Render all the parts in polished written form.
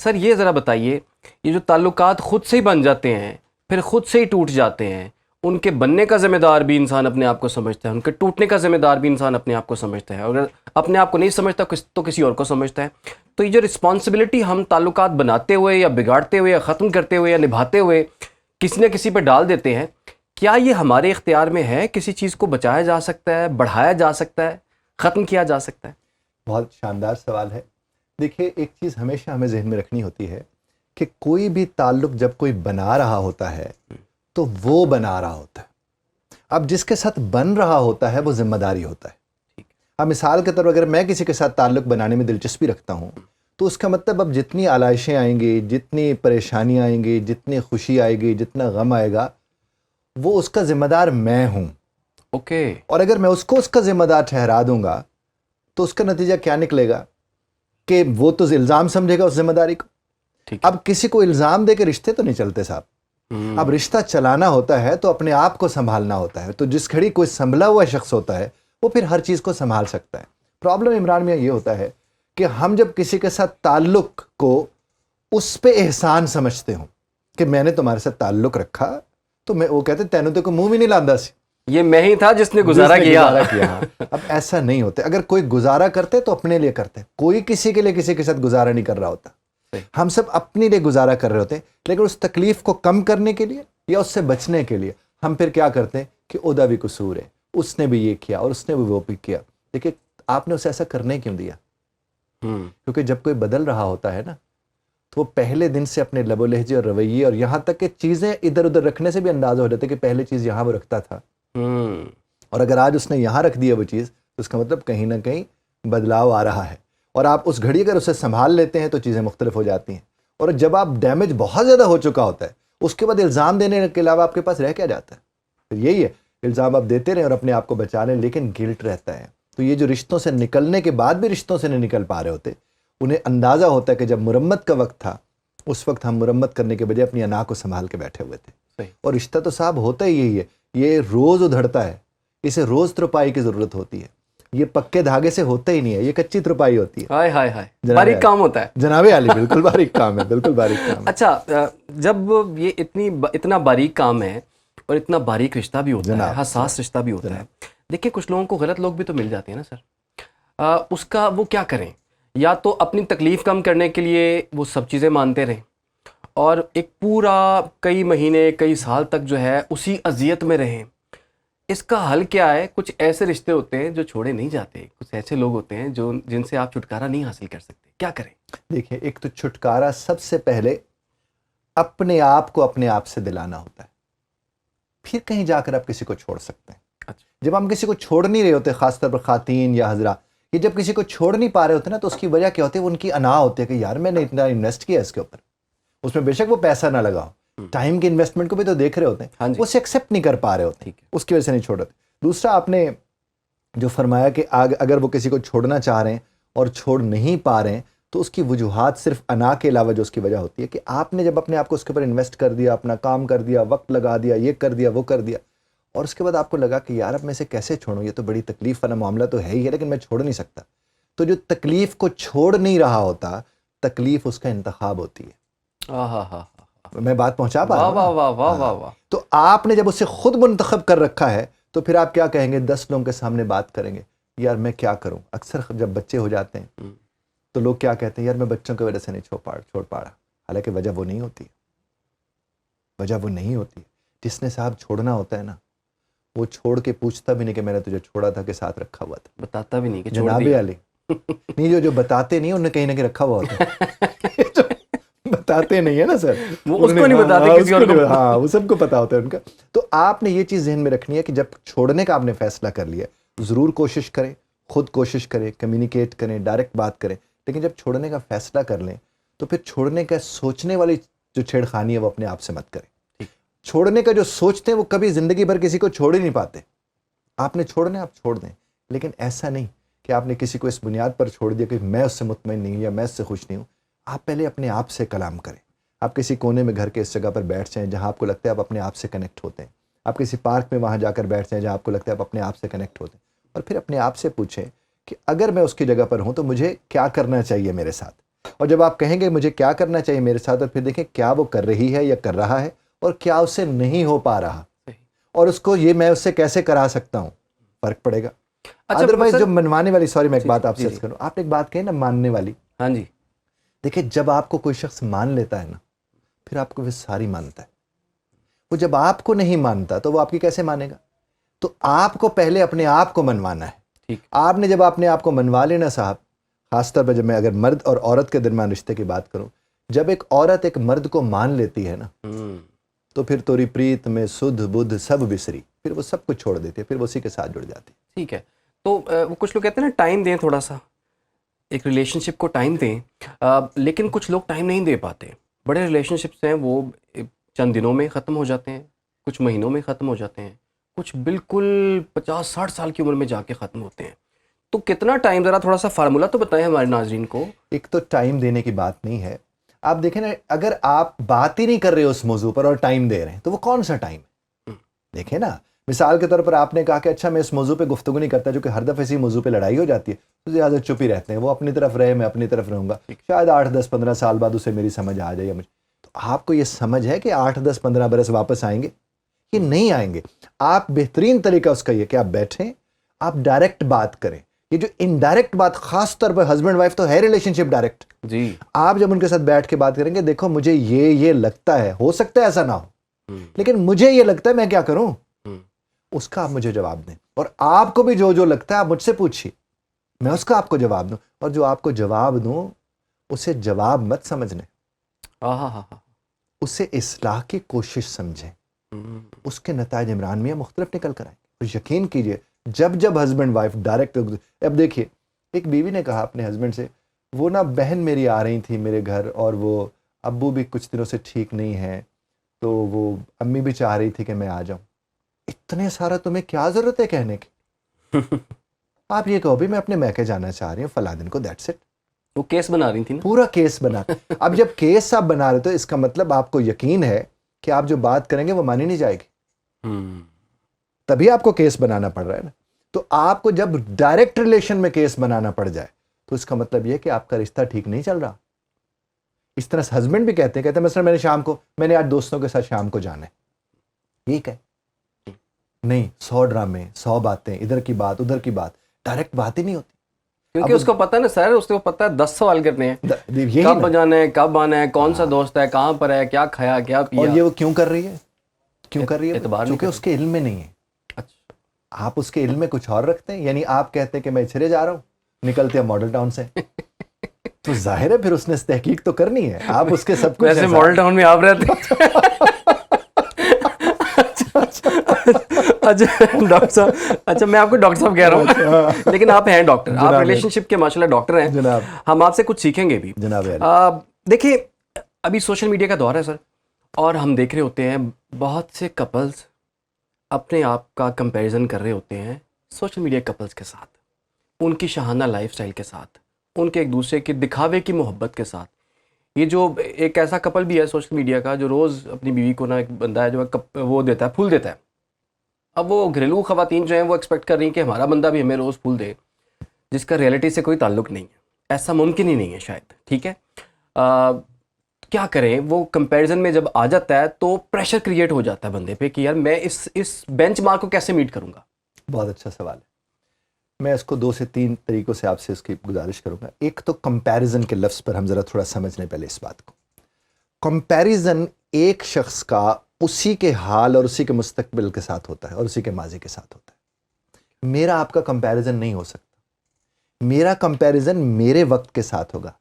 سر یہ ذرا بتائیے، یہ جو تعلقات خود سے ہی بن جاتے ہیں پھر خود سے ہی ٹوٹ جاتے ہیں، ان کے بننے کا ذمہ دار بھی انسان اپنے آپ کو سمجھتا ہے، ان کے ٹوٹنے کا ذمہ دار بھی انسان اپنے آپ کو سمجھتا ہے، اور اگر اپنے آپ کو نہیں سمجھتا تو کسی اور کو سمجھتا ہے. تو یہ جو رسپانسبلٹی ہم تعلقات بناتے ہوئے یا بگاڑتے ہوئے یا ختم کرتے ہوئے یا نبھاتے ہوئے کسی نہ کسی پہ ڈال دیتے ہیں، کیا یہ ہمارے اختیار میں ہے؟ کسی چیز کو بچایا جا سکتا ہے، بڑھایا جا سکتا ہے، ختم کیا جا سکتا ہے؟ بہت شاندار سوال ہے. دیکھیے، ایک چیز ہمیشہ ہمیں ذہن میں رکھنی ہوتی ہے کہ کوئی بھی تعلق جب کوئی بنا رہا ہوتا ہے تو وہ بنا رہا ہوتا ہے. اب جس کے ساتھ بن رہا ہوتا ہے وہ ذمہ داری ہوتا ہے. اب مثال کے طور پر اگر میں کسی کے ساتھ تعلق بنانے میں دلچسپی رکھتا ہوں تو اس کا مطلب اب جتنی آلائشیں آئیں گی، جتنی پریشانیاں آئیں گی، جتنی خوشی آئے گی، جتنا غم آئے گا، وہ اس کا ذمہ دار میں ہوں. اوکے. اور اگر میں اس کو اس کا ذمہ دار ٹھہرا دوں گا تو اس کا نتیجہ کیا نکلے گا کہ وہ تو الزام سمجھے گا اس ذمہ داری کو. اب کسی کو الزام دے کے رشتے تو نہیں چلتے صاحب. اب رشتہ چلانا ہوتا ہے تو اپنے آپ کو سنبھالنا ہوتا ہے. تو جس گھڑی کوئی سنبھلا ہوا شخص ہوتا ہے وہ پھر ہر چیز کو سنبھال سکتا ہے. پرابلم عمران میں یہ ہوتا ہے کہ ہم جب کسی کے ساتھ تعلق کو اس پہ احسان سمجھتے ہوں کہ میں نے تمہارے ساتھ تعلق رکھا تو میں وہ کہتے تینوں تو کوئی منہ بھی نہیں لاندا سی، یہ میں ہی تھا جس نے گزارا کیا. اب ایسا نہیں ہوتا. اگر کوئی گزارا کرتے تو اپنے لیے کرتے. کوئی کسی کے لیے کسی کے ساتھ گزارا نہیں کر رہا ہوتا. ہم سب اپنے لیے گزارا کر رہے ہوتے ہیں، لیکن اس تکلیف کو کم کرنے کے لیے یا اس سے بچنے کے لیے ہم پھر کیا کرتے ہیں کہ اودا بھی قصور ہے، اس نے بھی یہ کیا اور اس نے بھی وہ بھی کیا. دیکھیے، آپ نے اسے ایسا کرنے کیوں دیا؟ کیونکہ جب کوئی بدل رہا ہوتا ہے نا تو وہ پہلے دن سے اپنے لب و لہجے اور رویے اور یہاں تک کہ چیزیں ادھر ادھر رکھنے سے بھی اندازہ ہو جاتا ہے کہ پہلے چیز یہاں وہ رکھتا تھا، اور اگر آج اس نے یہاں رکھ دیا وہ چیز تو اس کا مطلب کہیں نہ کہیں بدلاؤ آ رہا ہے. اور آپ اس گھڑی اگر اسے سنبھال لیتے ہیں تو چیزیں مختلف ہو جاتی ہیں. اور جب آپ ڈیمیج بہت زیادہ ہو چکا ہوتا ہے اس کے بعد الزام دینے کے علاوہ آپ کے پاس رہ کیا جاتا ہے؟ پھر یہی ہے، الزام آپ دیتے رہیں اور اپنے آپ کو بچا لیں، لیکن گلٹ رہتا ہے. تو یہ جو رشتوں سے نکلنے کے بعد بھی رشتوں سے نہیں نکل پا رہے ہوتے، انہیں اندازہ ہوتا ہے کہ جب مرمت کا وقت تھا اس وقت ہم مرمت کرنے کے بجائے اپنی انا کو سنبھال کے بیٹھے ہوئے تھے. اور رشتہ تو صاحب ہوتا ہی یہی ہے، یہ روز ادھڑتا ہے، اسے روز ترپائی کی ضرورت ہوتی ہے. یہ پکے دھاگے سے ہوتا ہی نہیں ہے، یہ کچی ترپائی ہوتی ہے. ہائے ہائے ہائے، باریک کام ہوتا ہے جناب علی. بالکل باریک کام ہے، بالکل باریک کام ہے. اچھا، جب یہ اتنا باریک کام ہے اور اتنا باریک رشتہ بھی ہوتا ہے، حساس رشتہ بھی ہوتا ہے، دیکھیں کچھ لوگوں کو غلط لوگ بھی تو مل جاتے ہیں نا سر. اس کا وہ کیا کریں؟ یا تو اپنی تکلیف کم کرنے کے لیے وہ سب چیزیں مانتے رہیں اور ایک پورا کئی مہینے کئی سال تک جو ہے اسی اذیت میں رہیں. اس کا حل کیا ہے؟ کچھ ایسے رشتے ہوتے ہیں جو چھوڑے نہیں جاتے، کچھ ایسے لوگ ہوتے ہیں جن سے آپ چھٹکارا نہیں حاصل کر سکتے، کیا کریں؟ دیکھیں، ایک تو چھٹکارا سب سے پہلے اپنے آپ کو اپنے آپ سے دلانا ہوتا ہے، پھر کہیں جا کر آپ کسی کو چھوڑ سکتے ہیں. جب ہم کسی کو چھوڑ نہیں رہے ہوتے، خاص طور پر خواتین یا حضرات، یہ جب کسی کو چھوڑ نہیں پا رہے ہوتے نا تو اس کی وجہ کیا ہوتی ہے؟ وہ ان کی انا ہوتی ہے کہ یار میں نے اتنا انویسٹ کیا اس کے اوپر، اس میں بے شک وہ پیسہ نہ لگا ہو، ٹائم کی انویسٹمنٹ کو بھی تو دیکھ رہے ہوتے ہیں، وہ اسے ایکسیپٹ نہیں کر پا رہے ہوتے، اس کی وجہ سے نہیں چھوڑ رہے. دوسرا، آپ نے جو فرمایا کہ اگر وہ کسی کو چھوڑنا چاہ رہے ہیں اور چھوڑ نہیں پا رہے ہیں تو اس کی وجوہات صرف انا کے علاوہ جو اس کی وجہ ہوتی ہے کہ آپ نے جب اپنے آپ کو اس کے اوپر انویسٹ کر دیا، اپنا کام کر دیا، وقت لگا دیا، یہ کر دیا، وہ کر دیا، اور اس کے بعد آپ کو لگا کہ یار اب میں اسے کیسے چھوڑوں، یہ تو بڑی تکلیف والا معاملہ تو ہے ہی ہے لیکن میں چھوڑ نہیں سکتا. تو جو تکلیف کو چھوڑ نہیں رہا ہوتا، تکلیف اس کا انتخاب ہوتی ہے. میں بات پہنچا پا رہا ہوں؟ تو آپ نے جب اسے خود منتخب کر رکھا ہے تو پھر آپ کیا کہیں گے؟ 10 لوگوں کے سامنے بات کریں گے، یار میں کیا کروں. اکثر جب بچے ہو جاتے ہیں تو لوگ کیا کہتے ہیں؟ یار میں بچوں کی وجہ سے نہیں چھوڑ پا رہا. حالانکہ وجہ وہ نہیں ہوتی، وجہ وہ نہیں ہوتی. جس نے صاحب چھوڑنا ہوتا ہے نا وہ چھوڑ کے پوچھتا بھی نہیں کہ میں نے تجھے چھوڑا تھا کہ ساتھ رکھا ہوا تھا، بتاتا بھی نہیں کہ جناب علی. نہیں، جو بتاتے نہیں انہیں کہیں نہ کہیں رکھا ہوا ہوتا ہے. بتاتے نہیں ہے نا سر، وہ اس کو نہیں بتاتے، کسی اور کو. ہاں، وہ سب کو پتا ہوتا ہے ان کا. تو آپ نے یہ چیز ذہن میں رکھنی ہے کہ جب چھوڑنے کا آپ نے فیصلہ کر لیا، ضرور کوشش کریں، خود کوشش کریں، کمیونیکیٹ کریں، ڈائریکٹ بات کریں، لیکن جب چھوڑنے کا فیصلہ کر لیں تو پھر چھوڑنے کا سوچنے والی جو چھیڑخانی ہے وہ اپنے آپ سے مت کریں. چھوڑنے کا جو سوچتے ہیں وہ کبھی زندگی بھر کسی کو چھوڑ ہی نہیں پاتے. آپ نے چھوڑنا ہے آپ چھوڑ دیں، لیکن ایسا نہیں کہ آپ نے کسی کو اس بنیاد پر چھوڑ دیا کہ میں اس سے مطمئن نہیں ہوں یا میں اس سے خوش نہیں ہوں. آپ پہلے اپنے آپ سے کلام کریں. آپ کسی کونے میں گھر کے اس جگہ پر بیٹھ جائیں جہاں آپ کو لگتا ہے آپ اپنے آپ سے کنیکٹ ہوتے ہیں. آپ کسی پارک میں وہاں جا کر بیٹھ جائیں جہاں آپ کو لگتا ہے آپ اپنے آپ سے کنیکٹ ہوتے ہیں، اور پھر اپنے آپ سے پوچھیں کہ اگر میں اس کی جگہ پر ہوں تو مجھے کیا کرنا چاہیے میرے ساتھ. اور جب آپ کہیں گے مجھے کیا کرنا چاہیے میرے ساتھ، اور پھر دیکھیں کیا وہ کر رہی ہے یا کر رہا ہے، اور کیا اس سے نہیں ہو پا رہا، اور اس کو یہ میں اس سے کیسے کرا سکتا ہوں، فرق پڑے گا. ادروائز جو منوانے والی، سوری میں ایک بات آپ سے عرض کروں، آپ نے ایک بات کہی نا ماننے والی. ہاں جی. دیکھیں جب آپ کو کوئی شخص مان لیتا ہے نا، پھر آپ کو وہ ساری مانتا ہے. وہ جب آپ کو نہیں مانتا تو وہ آپ کی کیسے مانے گا؟ تو آپ کو پہلے اپنے آپ کو منوانا ہے. آپ نے جب اپنے آپ کو منوا لینا صاحب، خاص طور پہ جب میں اگر مرد اور عورت کے درمیان رشتے کی بات کروں، جب ایک عورت ایک مرد کو مان لیتی ہے نا، تو پھر توری پریت میں سدھ بدھ سب بسری، پھر وہ سب کچھ چھوڑ دیتی ہے، پھر وہ اسی کے ساتھ جڑ جاتی ہے. ٹھیک ہے. تو وہ کچھ لوگ کہتے ہیں نا ٹائم دیں، تھوڑا سا ایک ریلیشن شپ کو ٹائم دیں، لیکن کچھ لوگ ٹائم نہیں دے پاتے. بڑے ریلیشن شپس ہیں وہ چند دنوں میں ختم ہو جاتے ہیں، کچھ مہینوں میں ختم ہو جاتے ہیں، کچھ بالکل 50-60 سال کی عمر میں جا کے ختم ہوتے ہیں. تو کتنا ٹائم، ذرا تھوڑا سا فارمولا تو بتائیں ہمارے ناظرین کو. ایک تو ٹائم دینے کی بات نہیں ہے. آپ دیکھیں نا، اگر آپ بات ہی نہیں کر رہے اس موضوع پر اور ٹائم دے رہے ہیں تو وہ کون سا ٹائم ہے؟ دیکھیں نا، مثال کے طور پر آپ نے کہا کہ اچھا میں اس موضوع پہ گفتگو نہیں کرتا، جو کہ ہر دفعہ اسی موضوع پہ لڑائی ہو جاتی ہے، تو زیادہ چپ ہی رہتے ہیں. وہ اپنی طرف رہے، میں اپنی طرف رہوں گا، شاید 8-10-15 سال بعد اسے میری سمجھ آ جائے. مجھے تو آپ کو یہ سمجھ ہے کہ 8-10-15 برس واپس آئیں گے؟ یہ نہیں آئیں گے. آپ بہترین طریقہ اس کا یہ کہ آپ بیٹھیں، آپ ڈائریکٹ بات کریں. یہ جو انڈائریکٹ بات، خاص طور پر ہسبینڈ وائف تو ہے ریلیشن شپ ڈائریکٹ. جی. آپ جب ان کے ساتھ بیٹھ کے بات کریں گے، دیکھو مجھے یہ لگتا ہے، ہو سکتا ہے ایسا نہ ہو، لیکن مجھے یہ لگتا ہے، میں کیا کروں؟ اس کا آپ مجھے جواب دیں. اور آپ کو بھی جو لگتا ہے آپ مجھ سے پوچھیے، میں اس کا آپ کو جواب دوں. اور جو آپ کو جواب دوں اسے جواب مت سمجھنے، اسے اصلاح کی کوشش سمجھیں. اس کے نتائج عمران میاں مختلف نکل کر آئیں. تو یقین کیجئے جب ہسبینڈ وائف ڈائریکٹ، اب دیکھیے ایک بیوی نے کہا اپنے ہسبینڈ سے، وہ نا بہن میری آ رہی تھی میرے گھر، اور وہ ابو بھی کچھ دنوں سے ٹھیک نہیں ہے، تو وہ امی بھی چاہ رہی تھی کہ میں آ جاؤں. اتنے سارا تمہیں کیا ضرورت ہے کہنے کی؟ آپ یہ کہو بھی میں اپنے میکے جانا چاہ رہی ہوں فلاں دن کو، دیٹس اٹ. وہ کیس بنا رہی تھی نا، پورا پورا کیس بنا. اب جب کیس آپ بنا رہے تو اس کا مطلب آپ کو یقین ہے کہ آپ جو بات کریں گے وہ مانی نہیں جائے گی، تبھی آپ کو کیس بنانا پڑ رہا ہے نا. تو آپ کو جب ڈائریکٹ ریلیشن میں کیس بنانا پڑ جائے تو اس کا مطلب یہ کہ آپ کا رشتہ ٹھیک نہیں چل رہا. اس طرح ہسبینڈ بھی کہتے ہیں مثلا میں نے آج دوستوں کے ساتھ شام کو جانا ہے، ٹھیک ہے، نہیں 100 ڈرامے، 100 باتیں، ادھر کی بات ادھر کی بات، ڈائریکٹ بات ہی نہیں ہوتی. کیونکہ اس کو پتہ ہے نا سر، اس کو پتہ ہے 10 سوال کرنے ہیں، کب جانا ہے، کب آنا ہے، کون سا دوست ہے، کہاں پر ہے، کیا کھایا، کیا پیا. اور یہ وہ کیوں کر رہی ہے؟ کیونکہ اس کے علم میں نہیں ہے. آپ اس کے علم میں کچھ اور رکھتے ہیں. یعنی آپ کہتے ہیں کہ میں چھرے جا رہا ہوں، نکلتے ہیں ماڈل ٹاؤن سے، تو ظاہر ہے پھر اس نے تحقیق تو کرنی ہے. آپ اس کے سب کچھ، ویسے ماڈل ٹاؤن میں آپ رہتے ہیں. اچھا ڈاکٹر صاحب، اچھا میں آپ کو ڈاکٹر صاحب کہہ رہا ہوں، لیکن آپ ہیں ڈاکٹر، آپ ریلیشن شپ کے ماشاء اللہ ڈاکٹر ہیں. جناب ہم آپ سے کچھ سیکھیں گے بھی جناب. دیکھیں ابھی سوشل میڈیا کا دور ہے سر، اور ہم دیکھ رہے ہوتے ہیں بہت سے کپلز اپنے آپ کا کمپیریزن کر رہے ہوتے ہیں سوشل میڈیا کپلز کے ساتھ، ان کی شاہانہ لائف سٹائل کے ساتھ، ان کے ایک دوسرے کے دکھاوے کی محبت کے ساتھ. یہ جو ایک ایسا کپل بھی ہے سوشل میڈیا کا جو روز اپنی بیوی کو نا، ایک بندہ ہے جو وہ دیتا ہے، پھول دیتا ہے. اب وہ گھریلو خواتین جو ہیں وہ ایکسپیکٹ کر رہی ہیں کہ ہمارا بندہ بھی ہمیں روز پھول دے، جس کا ریئلٹی سے کوئی تعلق نہیں ہے. ایسا ممکن ہی نہیں ہے شاید. ٹھیک ہے، کیا کریں؟ وہ کمپیریزن میں جب آ جاتا ہے تو پریشر کریٹ ہو جاتا ہے بندے پہ کہ یار میں اس بینچ مارک کو کیسے میٹ کروں گا. بہت اچھا سوال ہے. میں اس کو 2 سے 3 طریقوں سے آپ سے اس کی گزارش کروں گا. ایک تو کمپیریزن کے لفظ پر ہم ذرا تھوڑا سمجھ لیں پہلے اس بات کو. کمپیریزن ایک شخص کا اسی کے حال اور اسی کے مستقبل کے ساتھ ہوتا ہے اور اسی کے ماضی کے ساتھ ہوتا ہے. میرا آپ کا کمپیریزن نہیں ہو سکتا. میرا کمپیریزن میرے وقت کے ساتھ ہوگا.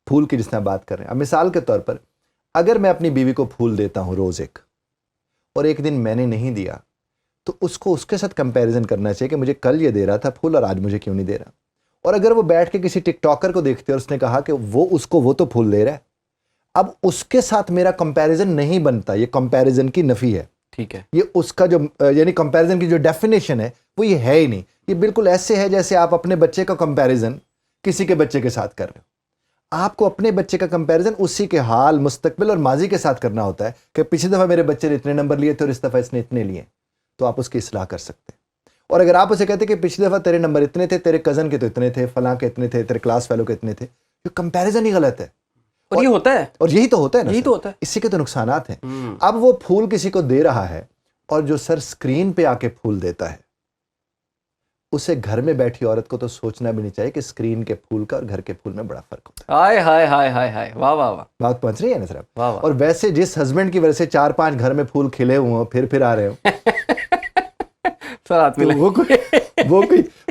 پھول کی جس طرح بات کر رہے ہیں، اب مثال کے طور پر اگر میں اپنی بیوی کو پھول دیتا ہوں روز ایک، اور ایک دن میں نے نہیں دیا، تو اس کو اس کے ساتھ کمپیریزن کرنا چاہیے کہ مجھے کل یہ دے رہا تھا پھول اور آج مجھے کیوں نہیں دے رہا. اور اگر وہ بیٹھ کے کسی ٹک ٹاکر کو دیکھتے اور اس نے کہا کہ وہ تو پھول دے رہا ہے، اب اس کے ساتھ میرا کمپیریزن نہیں بنتا. یہ کمپیریزن کی نفی ہے. ٹھیک ہے، یہ اس کا جو یعنی کمپیریزن کی جو ڈیفینیشن ہے وہ یہ ہے ہی نہیں. یہ بالکل ایسے ہے جیسے آپ اپنے بچے کا کمپیریزن کسی کے بچے کے ساتھ کر رہے ہو. آپ کو اپنے بچے کا کمپیریزن اسی کے حال، مستقبل اور ماضی کے ساتھ کرنا ہوتا ہے کہ پچھلی دفعہ میرے بچے نے اتنے نمبر لیے تھے اور اس دفعہ اس نے اتنے لیے، تو آپ اس کی اصلاح کر سکتے ہیں. اور اگر آپ اسے کہتے کہ پچھلی دفعہ تیرے نمبر اتنے تھے، تیرے کزن کے تو اتنے تھے، فلاں کے اتنے تھے، تیرے کلاس فیلو کے اتنے تھے، یہ کمپیریزن ہی غلط ہے. اور یہ ہوتا ہے, اور یہی تو ہوتا ہے نا, یہی تو ہوتا ہے. اسی کے تو نقصانات ہیں. اب وہ پھول کسی کو دے رہا ہے, اور جو سر اسکرین پہ آ کے پھول دیتا ہے, اسے گھر میں بیٹھی عورت کو تو سوچنا بھی نہیں چاہیے کہ اسکرین کے پھول کا اور گھر کے پھول میں بڑا فرق ہوتا ہے. ہائے ہائے ہائے ہائے ہائے, واہ واہ واہ, بات پہنچ رہی ہے نا صاحب. واہ واہ. اور ویسے جس ہسبینڈ کی وجہ سے 4-5 گھر میں پھول کھلے ہوئے ہوں, پھر آ رہے ہوں, سر ہاتھ میں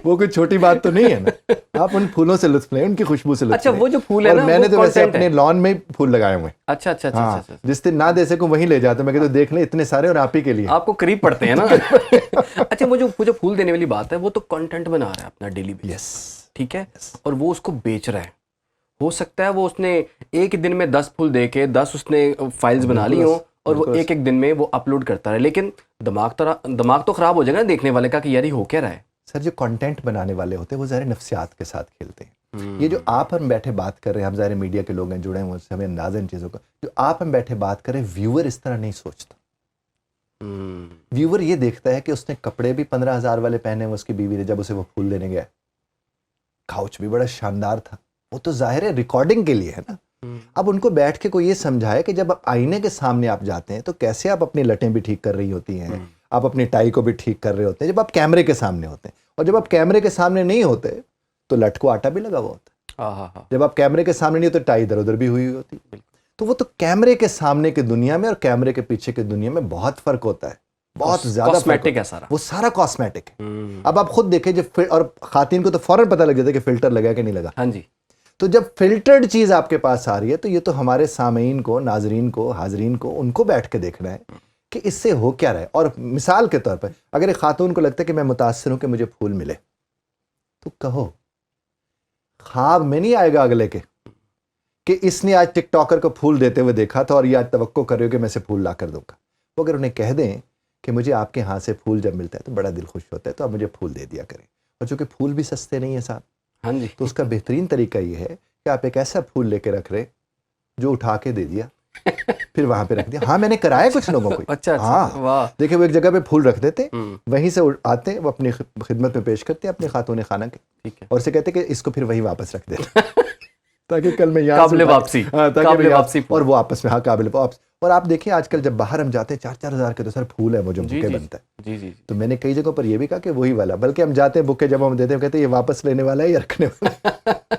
وہ کوئی چھوٹی بات تو نہیں ہے نا. آپ ان پھولوں سے لطف لیں, ان کی خوشبو سے لطف اچھا لیں. وہ جو پھول ہے نا, میں نے تو ویسے اپنے لان میں پھول لگائے ہوئے ہیں. اچھا اچھا اچھا, جس دن نہ دے سکوں وہیں لے جاتا ہوں. میں کہتا ہوں دیکھ لیں اتنے سارے, اور آپ ہی کے لیے. آپ کو قریب پڑتے ہیں نا. اچھا وہ جو پھول دینے والی بات ہے, وہ تو کنٹینٹ بنا رہا ہے اپنا ڈیلی بیس, ٹھیک ہے, اور وہ اس کو بیچ رہا ہے. ہو سکتا ہے وہ اس نے ایک دن میں 10 پھول دے کے 10 اس نے فائلز بنا لی ہوں, اور وہ ایک دن میں وہ اپلوڈ کرتا رہے, لیکن دماغ تو خراب ہو جائے گا نا دیکھنے والے کا کہ یار یہ ہو کیا رہا ہے. سر جو کنٹینٹ بنانے والے ہوتے ہیں وہ ظاہر نفسیات کے ساتھ کھیلتے ہیں. یہ جو آپ ہم بیٹھے بات کر رہے ہیں, ہم ظاہر میڈیا کے لوگ ہیں, جڑے ہوئے ہیں, ہمیں اندازہ ان چیزوں کا. جو آپ ہم بیٹھے بات کر رہے ہیں, ویور اس طرح نہیں سوچتا. ویور یہ دیکھتا ہے کہ اس نے کپڑے بھی 15,000 والے پہنے ہوئے اس کی بیوی نے جب اسے وہ پھول دینے گیا, کاؤچ بھی بڑا شاندار تھا, وہ تو ظاہر ہے ریکارڈنگ کے لیے ہے نا. اب ان کو بیٹھ کے کوئی یہ سمجھائے کہ جب آپ آئینے کے سامنے آپ جاتے ہیں تو کیسے آپ اپنی لٹیں بھی ٹھیک کر رہی ہوتی ہیں, آپ اپنی ٹائی کو بھی ٹھیک کر رہے ہوتے ہیں جب آپ کیمرے کے سامنے ہوتے ہیں, اور جب آپ کیمرے کے سامنے نہیں ہوتے تو لٹ کو آٹا بھی لگا ہوا ہوتا ہے. جب آپ کیمرے کے سامنے نہیں ہوتے ٹائی ادھر ادھر بھی ہوئی ہوتی. تو وہ تو کیمرے کے سامنے کی دنیا میں اور کیمرے کے پیچھے کی دنیا میں بہت فرق ہوتا ہے, بہت زیادہ کاسمیٹک ہے سارا, وہ سارا کاسمیٹک ہے. اب آپ خود دیکھیں جب, اور خواتین کو تو فوراً پتہ لگ جاتا ہے کہ فلٹر لگا کہ نہیں لگا. ہاں جی. تو جب فلٹرڈ چیز آپ کے پاس آ رہی ہے تو یہ تو ہمارے سامعین کو, ناظرین کو, حاضرین کو, ان کو بیٹھ کے دیکھنا ہے کہ اس سے ہو کیا رہا ہے. اور مثال کے طور پر اگر ایک خاتون کو لگتا ہے کہ میں متاثر ہوں کہ مجھے پھول ملے, تو کہو, خواب میں نہیں آئے گا اگلے کے کہ اس نے آج ٹک ٹاکر کو پھول دیتے ہوئے دیکھا تھا اور یہ آج توقع کر رہے ہو کہ میں سے پھول لا کر دوں گا. وہ اگر انہیں کہہ دیں کہ مجھے آپ کے ہاتھ سے پھول جب ملتا ہے تو بڑا دل خوش ہوتا ہے, تو آپ مجھے پھول دے دیا کریں. اور چونکہ پھول بھی سستے نہیں ہیں صاحب, ہاں جی, تو اس کا بہترین طریقہ یہ ہے کہ آپ ایک ایسا پھول لے کے رکھ رہے جو اٹھا کے دے دیا, پھر وہاں پہ رکھ دیا. ہاں میں نے کرایا کچھ لوگوں کو. اچھا, ہاں دیکھیں وہ ایک جگہ پہ پھول رکھ دیتے, وہیں سے آتے ہیں, وہ اپنی خدمت میں پیش کرتے ہیں اپنے خاتون خانہ کے, اور اسے کہتے کہ اس کو پھر وہیں واپس رکھ دے تاکہ کل میں یہاں قابل واپسی, اور وہ آپس میں قابل واپس. اور آپ دیکھیں آج کل جب باہر ہم جاتے ہیں 4-4 ہزار کے تو سر پھول ہے وہ جو بکے بنتا ہے. جی جی. تو میں نے کئی جگہوں پر یہ بھی کہا کہ وہی والا, بلکہ ہم جاتے ہیں بکے جب ہم دیتے ہیں کہتے ہیں یہ واپس لینے والا ہے یا رکھنے والا ہے.